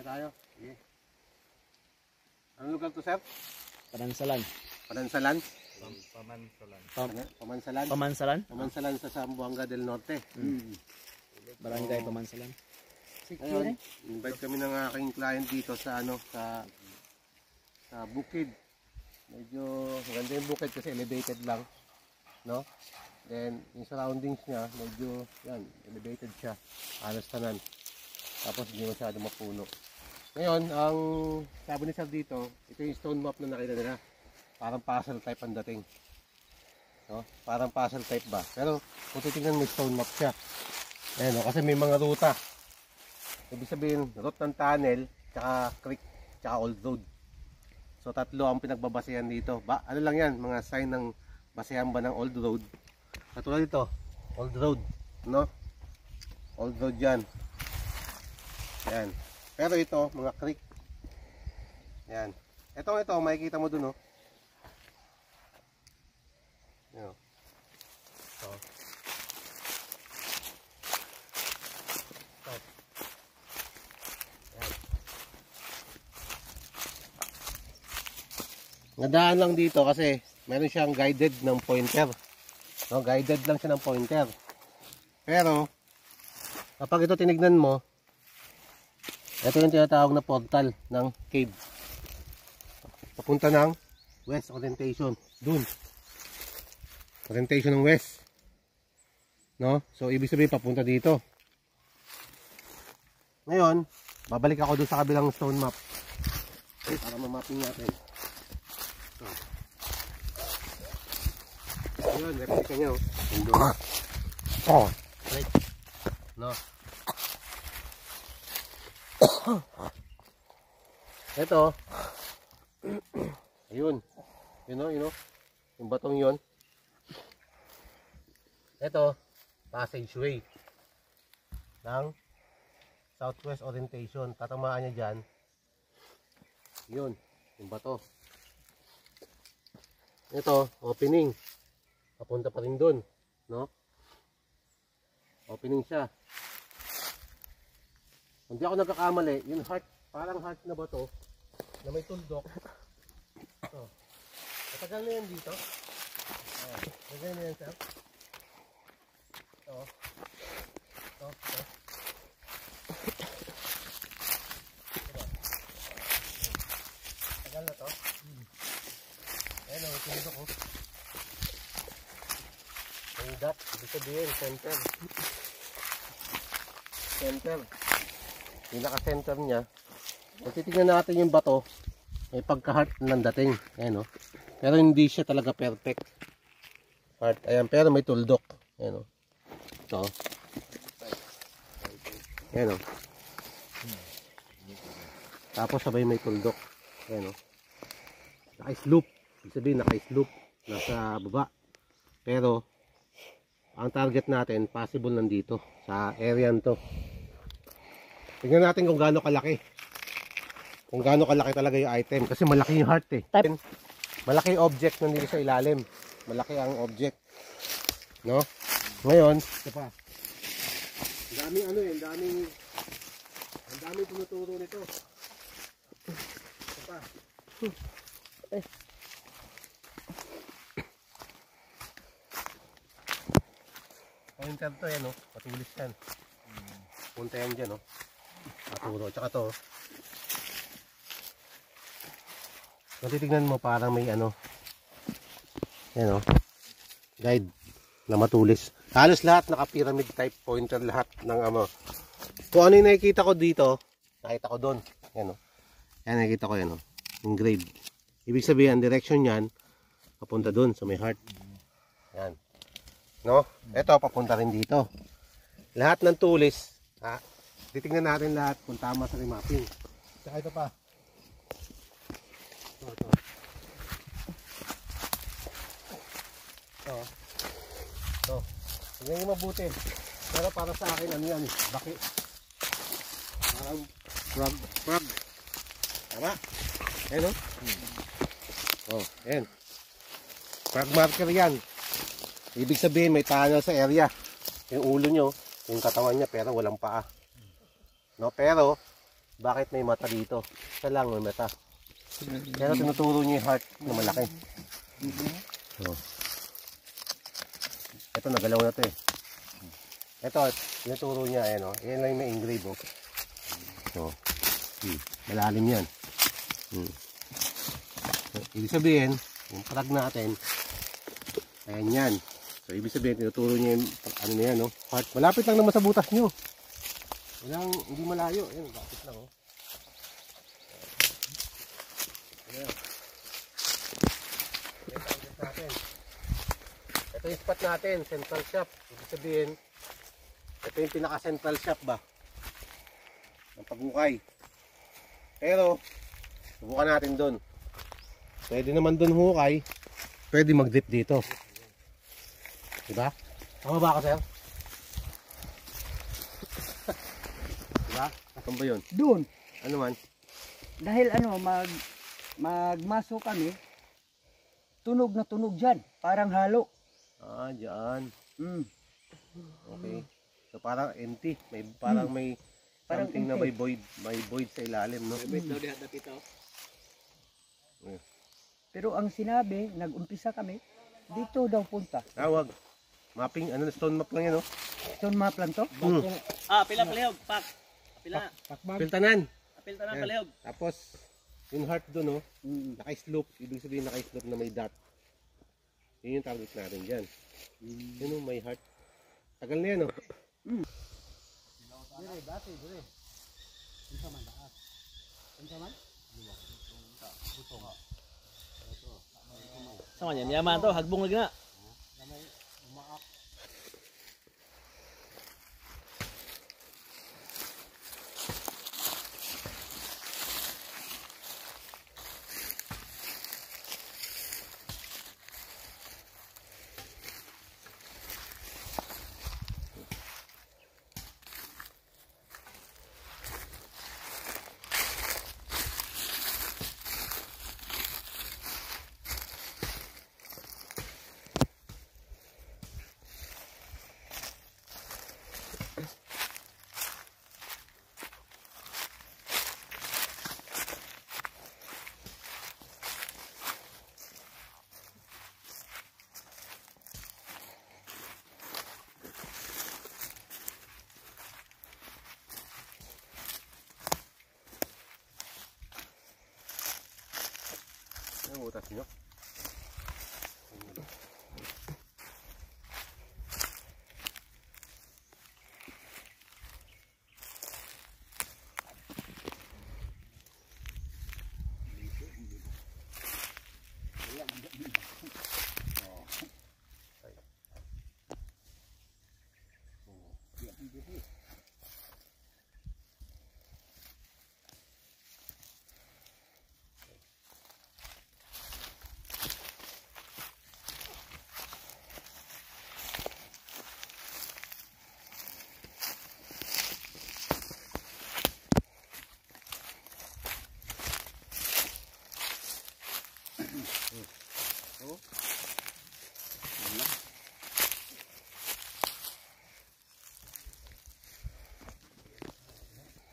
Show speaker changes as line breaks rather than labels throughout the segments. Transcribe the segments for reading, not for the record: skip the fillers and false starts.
Kaya tayo. Sige. Anong lugar to, sir?
Panansalan.
Panansalan?
Pamansalan.
Pamansalan? Pamansalan sa Zamboanga del Norte.
Barangay Pamansalan.
Ngayon, invite kami ng aking client dito sa ano, sa bukid. Medyo maganda yung bukid kasi elevated lang, no? Then yung surroundings niya medyo yan, elevated siya. Halos tanan. Tapos hindi masyado mapuno. Ngayon, ang sabi ni sir dito, ito yung stone map na nakita nila. Parang puzzle type ang dating. No? Parang puzzle type ba? Pero kung titingnan mo, stone map siya. Ayan, no? Kasi may mga ruta. Ibig sabihin, route ng tunnel, tsaka creek, tsaka old road. So tatlo ang pinagbabasehan dito. Ano lang yan, mga sign ng basehan ba ng old road. Katulad dito, old road, no? Old road yan. Yan. Pero ito, mga creek. Yan. Ito, makikita mo dun, no? Yan. So. Nadaan lang dito kasi meron siyang guided ng pointer. No, guided lang siya ng pointer. Pero kapag ito tinignan mo, ito yung tinatawag na portal ng cave. Papunta ng west orientation. Dun. Orientation ng west. No? So ibig sabihin papunta dito. Ngayon, babalik ako dun sa kabilang stone map. Okay, para ma-mapping natin. Ayun, replica niya, oh. Right. No. Ito. Ayun. You know. Yung batong yun. Ito, passageway ng southwest orientation. Tatamaan niya dyan. Yun, yung bato. Ito, opening. Papunta pa rin dun, no? Opening siya. Hindi ako nagkakamali, yung heart, parang heart na ba to, na may tuldok. Ito. Matagal na yan dito. Matagal na yan, sir. Ito. Ito. Matagal na to. Ayan, may tuldok ko. Ang dot, ibig sabihin, center. Center. Pinaka-center niya. Kung titignan natin yung bato, may pagka-heart ng dating. Ayan, no? Pero hindi siya talaga perfect. Heart, ayan, pero may tuldok. Ayan, no? Ito. Ayan, no? Tapos sabay may tuldok. Ayan, no? Naka-slope. Ibig sabihin, naka-slope. Nasa baba. Pero, ang target natin, possible nandito. Sa area nito. Tingnan natin kung gaano kalaki. Kung gaano kalaki talaga yung item. Kasi malaki yung heart eh. Malaki yung object nandito sa ilalim. Malaki ang object. No? Ngayon, ito pa. Ang daming ano eh. Ang daming tumuturo nito. Ito pa. Pointer to yan, no? Patulis yan. Punta yan dyan, no? Maturo. Tsaka to. Kung titignan mo, parang may ano. Yan, no? Guide na matulis. Halos lahat naka-pyramid type pointer lahat ng ano. Kung ano yung nakikita ko dito, nakita ko doon. Yan, no? Yan, nakikita ko yan, no? Yung grade. Ibig sabihin, ang direction yan, papunta doon sa may heart. Yan. No? Ito, papunta rin dito. Lahat ng tulis, titingnan natin lahat kung tama sa remapping. Saka ito pa. Ito. Tingnan nyo mabuti. Pero para sa akin, ano yan? Baki. Parang frog. Tama? Ayan, no? Oh, ayan. Frog marker yan. Ibig sabihin may tunnel sa area. Yung ulo nyo, yung katawan niya pero walang paa. No, pero bakit may mata dito. Isa lang may mata. Pero tinuturo niya yung heart na malaki. So, ito nagalaw na to eh. Ito, tinuturo niya, ayan o. Ayan lang yung may engrave o. So, malalim yan. So, ibig sabihin, yung palag natin, ayan yan. So, ibig sabihin, tinuturo niya yung, ano na yan, no? Heart. Malapit lang naman sa butas nyo. Walang, hindi malayo. Ayan, lapit lang, oh. Ayan. Ito yung spot natin, central shop. Ibig sabihin, ito yung pinaka-central shop ba? Ng pagukay. Pero, subukan natin doon. Pwede naman doon hukay. Pwede mag-dip dito. Diba? Tama ba ako, sir? Diba? Saan ba yun?
Doon.
Ano man?
Dahil magmaso kami, tunog na tunog dyan. Parang halo.
Ah, dyan.
Mm.
Okay. So parang empty. May, parang may
Parang
something na
empty.
may void sa ilalim, no?
Pero ang sinabi, nag-umpisa kami, dito daw punta.
Tawag. Mapping, ano, stone map lang yan, no?
Stone map lang to?
Pila palihog, pak. Pila.
Piltanan.
Apil ta na
Yan.
palihog.
Tapos, yung heart doon, no?
Mm.
Naka-slope. Ibig sabihin naka-slope na may dot. Yun yung target natin dyan. Yun yung may heart. Tagal na yan, no?
Sama yan, yaman to, hagbong lagi na.
Ano butas nyo?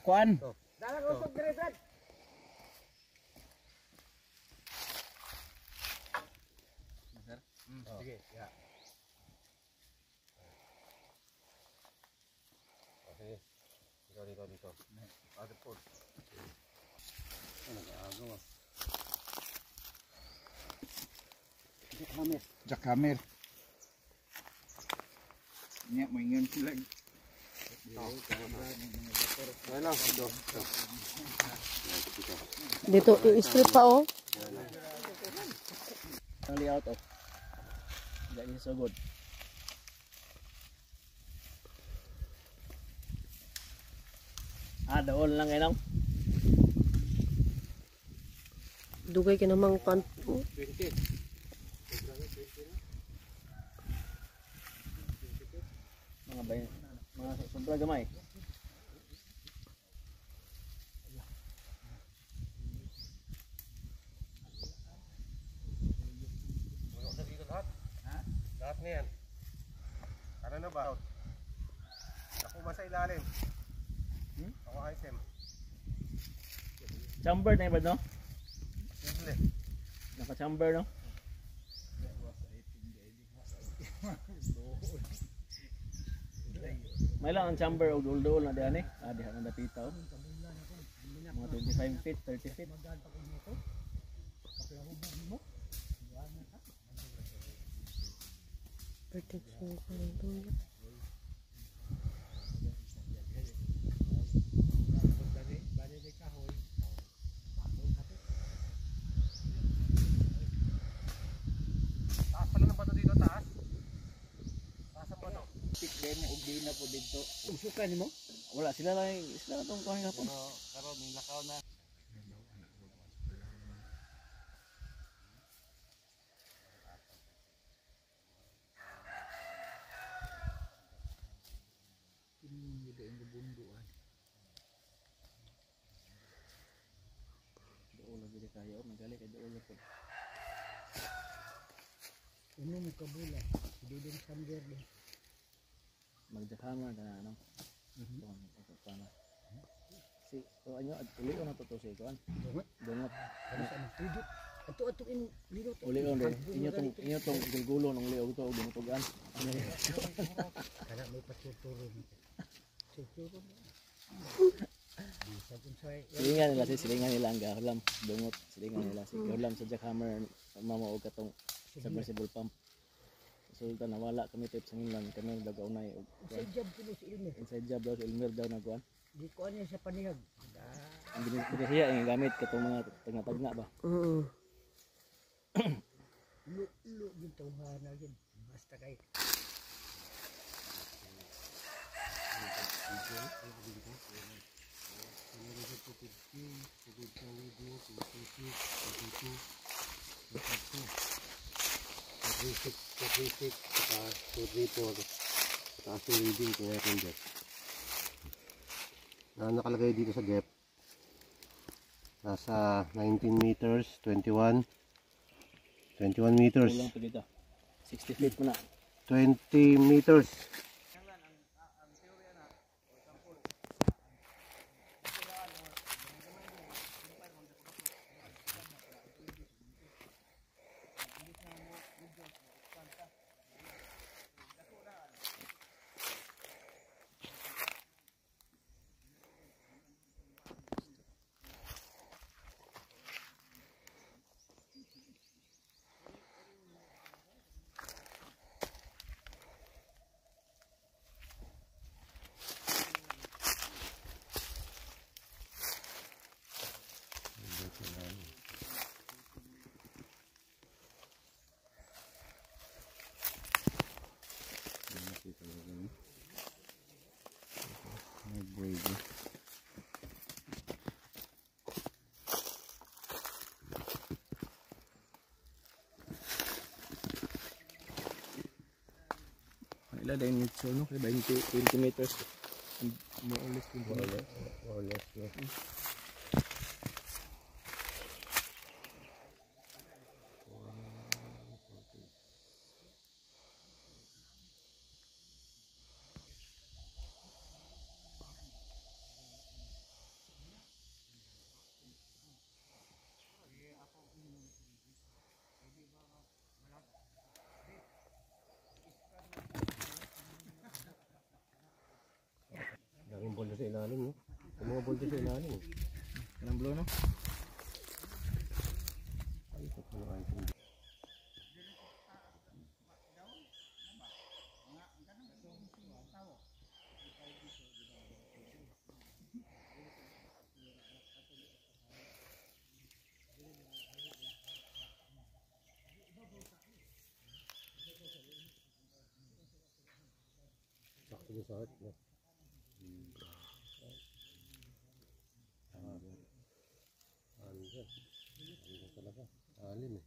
Kuan.
Sige, yeah. Okay. Dito. Other port. Ano nag-aagaw ah.
Jackhammer. Nya mo ingon sila.
Ano?
Dito, i-strip pa oh.
Ang layout of. That is so good. Daon lang kayo.
Dugay ka namang pan. Oh.
Mga bayan, mga sobra gamay.
Lahat na yan. Ano na ba? Ako ba sa ilalim? Ako item.
Chamber na ba no? Naka-chamber no? May lang ang chamber o duol-duol na diyan eh. Diha na dapita oh. Mga 25 feet, 30 feet.
Protection ko ng dulo.
Taas pala ng bato dito, taas. Taas ang bato.
Usukan mo?
Wala sila lang tong kuhan kapon.
Pero may lakaw na.
Duol lagi di kayo, magali kay duol po.
Ano mo kabula? Hindi din samger din.
Magjakama na ano. Paano? Si o anyo uli ko na to si kuan. Dungot.
Ano sa mga tujot? Ato in lino to.
Uli on inyo tong gulgulo ng liog to dumutugan.
Kana may patuturo mo. Tuturo mo. Bisa kung sa'yo.
Silingan nila ang gahulam, dungot, silingan nila. Si gahulam sa jackhammer, mamaog katong submersible pump. Resulta nawala kami tips ng ilan, kami nagagaunay.
Sa job ko si Ilmer.
Inside job daw, si Elmer daw nagkuhan.
Di ko ano sa panihag.
Ang binisiya, ang gamit katong mga tagna-tagna ba?
Lulo dito na yun. Basta kay.
Nakalagay dito sa depth. Nasa 19 meters, 21 meters,
Kulang pa dito. 60 feet mo na.
20 meters.
Ila din nito no, 20 meters. More or less 20 meters.
More or less, yeah. Daming boulder sa ilalim, no? Yung mga boulder sa ilalim, no?
Kanang blue no.
Ay, ito pa ng item. Sakto sa heart, no? Andyan talaga. Alim eh.